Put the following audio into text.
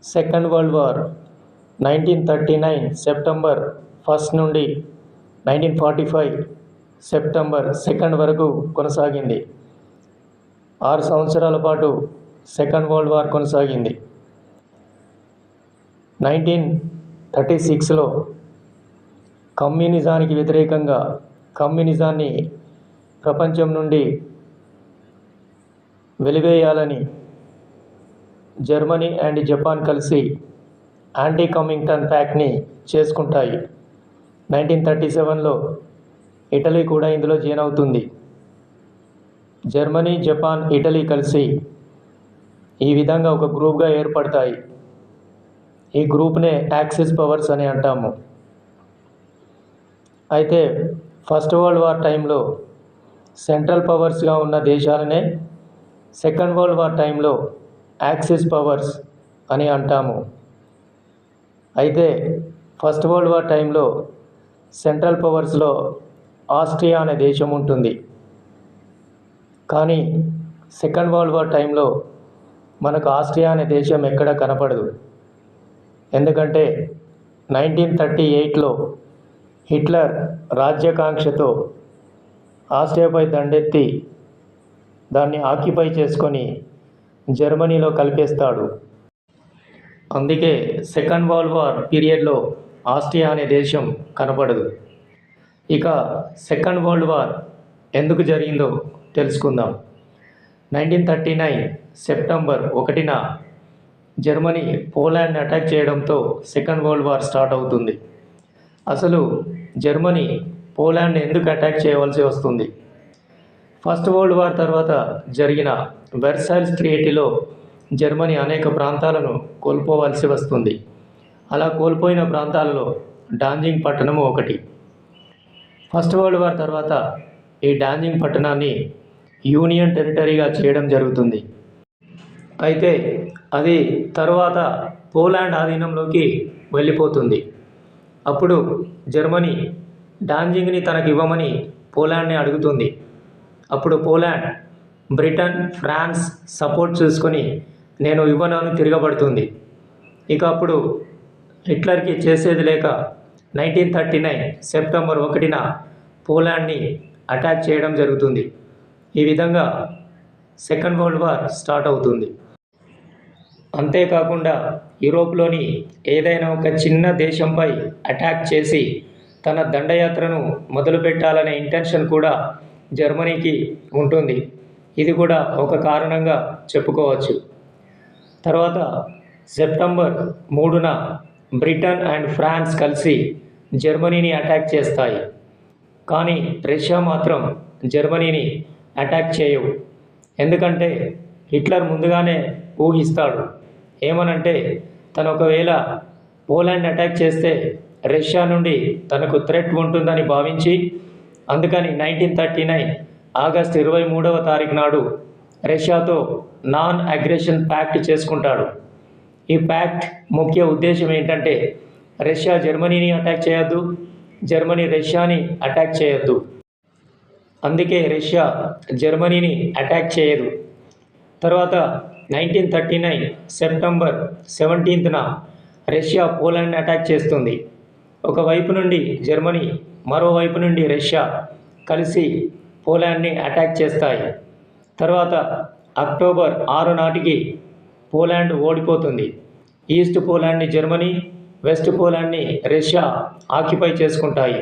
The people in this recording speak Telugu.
సెకండ్ వరల్డ్ వార్ 1939 సెప్టెంబర్ 1 నుండి 1945 సెప్టెంబర్ 2 వరకు కొనసాగింది. 6 సంవత్సరాల పాటు సెకండ్ వరల్డ్ వార్ కొనసాగింది. 1936లో కమ్యూనిజానికి వ్యతిరేకంగా కమ్యూనిజాన్ని ప్రపంచం నుండి వెలివేయాలని జర్మనీ అండ్ జపాన్ కలిసి యాంటీ కమింగ్టన్ ప్యాక్ట్ని చేసుకుంటాయి. 1937లో ఇటలీ కూడా ఇందులో జాయిన్ అవుతుంది. జర్మనీ, జపాన్, ఇటలీ కలిసి ఈ విధంగా ఒక గ్రూప్గా ఏర్పడతాయి. ఈ గ్రూప్నే యాక్సిస్ పవర్స్ అని అంటాము. అయితే ఫస్ట్ వరల్డ్ వార్ టైంలో సెంట్రల్ పవర్స్గా ఉన్న దేశాలనే సెకండ్ వరల్డ్ వార్ టైంలో యాక్సిస్ పవర్స్ అని అంటాము. అయితే ఫస్ట్ వరల్డ్ వార్ టైంలో సెంట్రల్ పవర్స్లో ఆస్ట్రియా అనే దేశం ఉంటుంది. కానీ సెకండ్ వరల్డ్ వార్ టైంలో మనకు ఆస్ట్రియా అనే దేశం ఎక్కడ కనపడదు. ఎందుకంటే 1938లో హిట్లర్ రాజ్యాకాంక్షతో ఆస్ట్రియాపై దండెత్తి దాన్ని ఆక్యుపై చేసుకొని జర్మనీలో కలిపేస్తాడు. అందుకే సెకండ్ వరల్డ్ వార్ పీరియడ్లో ఆస్ట్రియా అనే దేశం కనపడదు. ఇక సెకండ్ వరల్డ్ వార్ ఎందుకు జరిగిందో తెలుసుకుందాం. 1939 సెప్టెంబర్ 1న జర్మనీ పోలాండ్ని అటాక్ చేయడంతో సెకండ్ వరల్డ్ వార్ స్టార్ట్ అవుతుంది. అసలు జర్మనీ పోలాండ్ని ఎందుకు అటాక్ చేయవలసి వస్తుంది? ఫస్ట్ వరల్డ్ వార్ తర్వాత జరిగిన వెర్సైల్స్ ట్రీటీలో జర్మనీ అనేక ప్రాంతాలను కోల్పోవలసి వస్తుంది. అలా కోల్పోయిన ప్రాంతాలలో డాంజింగ్ పట్టణము ఒకటి. ఫస్ట్ వరల్డ్ వార్ తర్వాత ఈ డాంజింగ్ పట్టణాన్ని యూనియన్ టెరిటరీగా చేయడం జరుగుతుంది. అయితే అది తర్వాత పోలాండ్ ఆధీనంలోకి వెళ్ళిపోతుంది. అప్పుడు జర్మనీ డాంజింగ్ని తనకు ఇవ్వమని పోలాండ్ని అడుగుతుంది. అప్పుడు పోలాండ్ బ్రిటన్, ఫ్రాన్స్ సపోర్ట్ చూసుకొని నేను ఇవ్వనని తిరగబడుతుంది. ఇక అప్పుడు హిట్లర్కి చేసేది లేక 1939 సెప్టెంబర్ 1న పోలాండ్ని అటాక్ చేయడం జరుగుతుంది. ఈ విధంగా సెకండ్ వరల్డ్ వార్ స్టార్ట్ అవుతుంది. అంతేకాకుండా యూరోప్లోని ఏదైనా ఒక చిన్న దేశంపై అటాక్ చేసి తన దండయాత్రను మొదలుపెట్టాలనే ఇంటెన్షన్ కూడా జర్మనీకి ఉంటుంది. ఇది కూడా ఒక కారణంగా చెప్పుకోవచ్చు. తర్వాత సెప్టెంబర్ 3న బ్రిటన్ అండ్ ఫ్రాన్స్ కలిసి జర్మనీని అటాక్ చేస్తాయి. కానీ రష్యా మాత్రం జర్మనీని అటాక్ చేయవు. ఎందుకంటే హిట్లర్ ముందుగానే ఊహిస్తాడు. ఏమనంటే తను ఒకవేళ పోలాండ్ అటాక్ చేస్తే రష్యా నుండి తనకు థ్రెట్ ఉంటుందని భావించి అందుకని 1939 ఆగస్టు 23వ తారీఖు నాడు రష్యాతో నాన్ అగ్రెషన్ ప్యాక్ట్ చేసుకుంటాడు. ఈ ప్యాక్ట్ ముఖ్య ఉద్దేశం ఏంటంటే రష్యా జర్మనీని అటాక్ చేయొద్దు, జర్మనీ రష్యాని అటాక్ చేయొద్దు. అందుకే రష్యా జర్మనీని అటాక్ చేయదు. తర్వాత 1939 సెప్టెంబర్ 17న రష్యా పోలాండ్ని అటాక్ చేస్తుంది. ఒకవైపు నుండి జర్మనీ, మరోవైపు నుండి రష్యా కలిసి పోలాండ్ని అటాక్ చేస్తాయి. తర్వాత అక్టోబర్ 6 నాటికి పోలాండ్ ఓడిపోతుంది. ఈస్ట్ పోలాండ్ని జర్మనీ, వెస్ట్ పోలాండ్ని రష్యా ఆక్యుపై చేసుకుంటాయి.